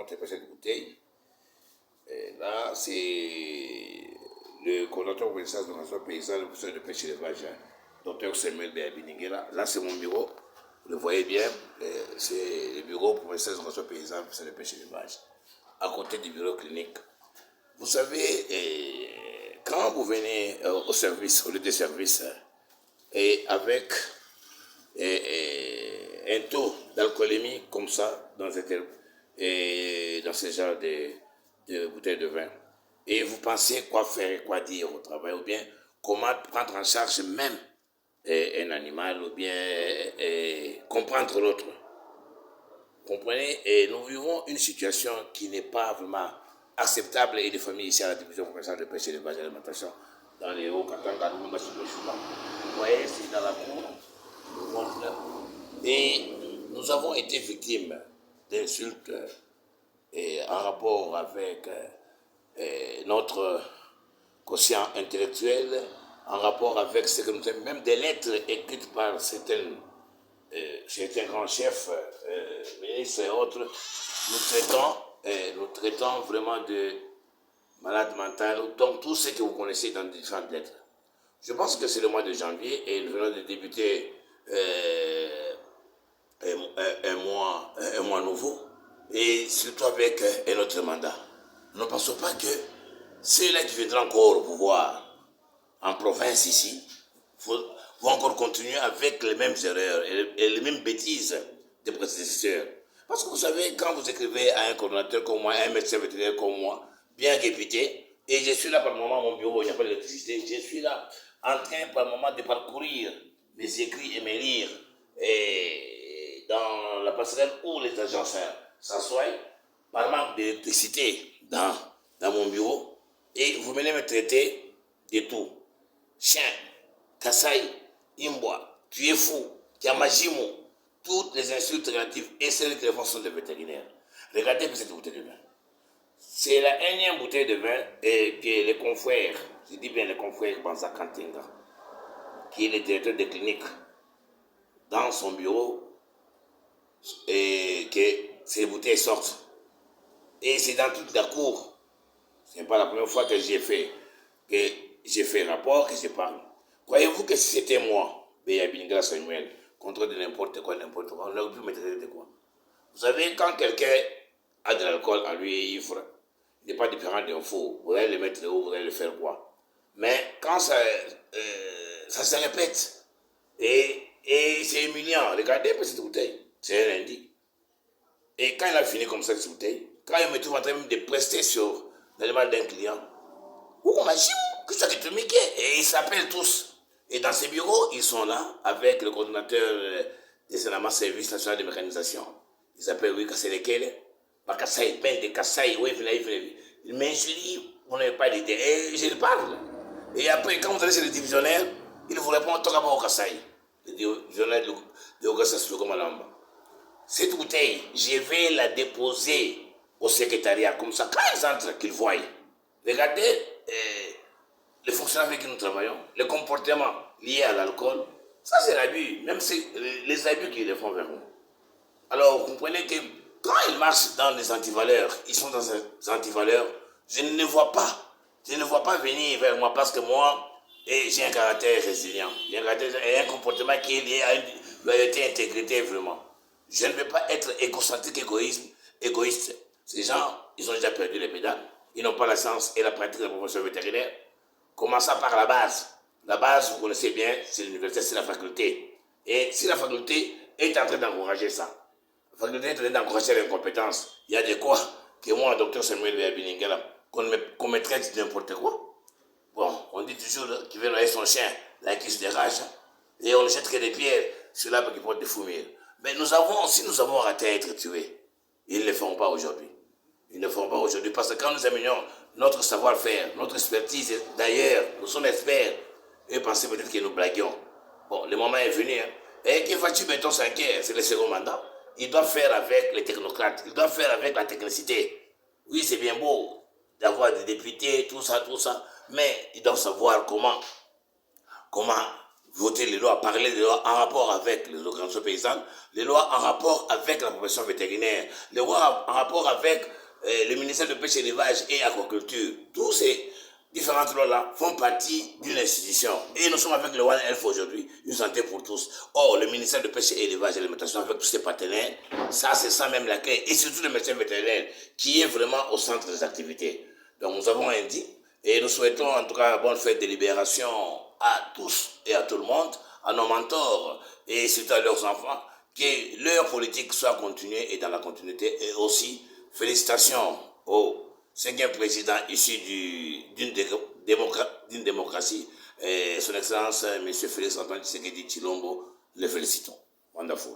interpréter cette bouteille. Et là, c'est le coordonnateur provincial de l'organisation paysanne, le professeur de pêche et d'élevage, docteur Samuel Béabiningela. Là, c'est mon bureau. Vous le voyez bien, c'est le bureau provincial de l'organisation paysanne, le professeur de pêche et d'élevage, à côté du bureau clinique. Vous savez, quand vous venez au service, au lieu de service, et avec un taux d'alcoolémie comme ça dans ce genre de bouteilles de vin, et vous pensez quoi faire et quoi dire au travail, ou bien comment prendre en charge même un animal, ou bien comprendre l'autre. Comprenez, et nous vivons une situation qui n'est pas vraiment acceptable et de famille ici à la division provinciale de pêche et d'élevage et d'alimentation dans les Hauts-Katanga, vous voyez, c'est dans la cour, je vous montre là. Et nous avons été victimes d'insultes en rapport avec notre quotient intellectuel, en rapport avec ce que nous avons, même des lettres écrites par certains grands chefs, ministres et autres, nous traitons vraiment de malades mentales, donc tout ce que vous connaissez dans différentes lettres. Je pense que c'est le mois de janvier et nous venons de débuter un mois nouveau, et surtout avec un autre mandat. Nous ne pensons pas que ceux-là qui viendront encore au pouvoir en province ici vont encore continuer avec les mêmes erreurs et les mêmes bêtises des prédécesseurs. Parce que vous savez, quand vous écrivez à un coordonnateur comme moi, à un médecin vétérinaire comme moi, bien réputé, et je suis là par le moment, mon bureau, il n'y a pas d'électricité, je suis là en train par le moment de parcourir mes écrits et mes livres et dans la passerelle où les agents s'assoient, par manque d'électricité dans mon bureau, et vous venez me traiter de tout. Chien, Kassai, Imboa, tu es fou, Kiamajimo, toutes les insultes relatives et celles qui font sont des vétérinaires. Regardez cette bouteille de vin. C'est la énième bouteille de vin que les confrères, je dis bien les confrères Banza Kantinga, qui est le directeur des cliniques, dans son bureau, et que ces bouteilles sortent. Et c'est dans toute la cour. Ce n'est pas la première fois que j'ai fait rapport, que je parle. Croyez-vous que si c'était moi, Béabiningela Samuel, contre de n'importe quoi, on aurait pu me traiter de quoi? Vous savez, quand quelqu'un a de l'alcool en lui et ivre, il n'est pas différent d'un faux. Vous allez le mettre là-haut, vous allez le faire quoi? Mais quand ça se répète, et c'est humiliant. Regardez cette bouteille, c'est un lundi. Et quand il a fini comme ça, cette bouteille, quand il me trouve en train de prester sur l'animal d'un client, oh, Majim, que ça te miqué. Et ils s'appellent tous. Et dans ces bureaux, ils sont là avec le coordonnateur des service national de mécanisation. Ils s'appellent Louis Kasselekele. Pas Kassai, peine de Kassai, oui, venez. Mais je dis, vous n'avez pas d'idée. Et je le parle. Et après, quand vous allez chez le divisionnaire, il vous répond, toi, au Kassai. Le divisionnaire de Ogassas Lugomalamba. Cette bouteille, je vais la déposer au secrétariat, comme ça, quand ils entrent, qu'ils voient. Regardez les fonctionnaires avec qui nous travaillons, les comportements liés à l'alcool, ça c'est l'abus, même c'est les abus qui les font vers nous. Alors, vous comprenez que quand ils marchent dans les antivaleurs, ils sont dans les antivaleurs, je ne les vois pas venir vers moi parce que moi, j'ai un caractère résilient, j'ai un comportement qui est lié à une loyauté, intégrité, vraiment. Je ne veux pas être égocentrique, égoïste. Ces gens, ils ont déjà perdu les pédales. Ils n'ont pas la science et la pratique de la profession vétérinaire. Commençons par la base. La base, vous connaissez bien, c'est l'université, c'est la faculté. Et si la faculté est en train d'encourager ça, la faculté est en train d'encourager l'incompétence, il y a de quoi que moi, docteur Samuel Béabiningela, qu'on me traite de n'importe quoi. Bon, on dit toujours qu'il veut noyer son chien, là qui se dérage, et on ne jette que des pierres sur l'arbre qui porte des fourmis. Mais si nous avons raté à être tués, ils ne le feront pas aujourd'hui. Ils ne le feront pas aujourd'hui parce que quand nous améliorons notre savoir-faire, notre expertise, d'ailleurs, nous sommes experts, et pensez peut-être que nous blaguions. Bon, le moment est venu. Hein. Et que Fatih Béton Sanké, c'est le second mandat. Il doit faire avec les technocrates, il doit faire avec la technicité. Oui, c'est bien beau d'avoir des députés, tout ça, mais ils doivent savoir comment voter les lois, parler des lois en rapport avec les organisations paysannes, les lois en rapport avec la profession vétérinaire, les lois en rapport avec le ministère de pêche, élevage et aquaculture. Tous ces différentes lois-là font partie d'une institution. Et nous sommes avec le One Health aujourd'hui, une santé pour tous. Or, le ministère de pêche, élevage et alimentation avec tous ses partenaires, ça c'est ça même l'accueil. Et surtout le médecin vétérinaire qui est vraiment au centre des activités. Donc nous avons un dit et nous souhaitons en tout cas bonne fête de libération à tous et à tout le monde, à nos mentors et surtout à leurs enfants, que leur politique soit continuée et dans la continuité. Et aussi, félicitations au 5e président issu d'une démocratie, son Excellence M. Félix Antoine Tshisekedi Tshilombo, le félicitons. Wonderful.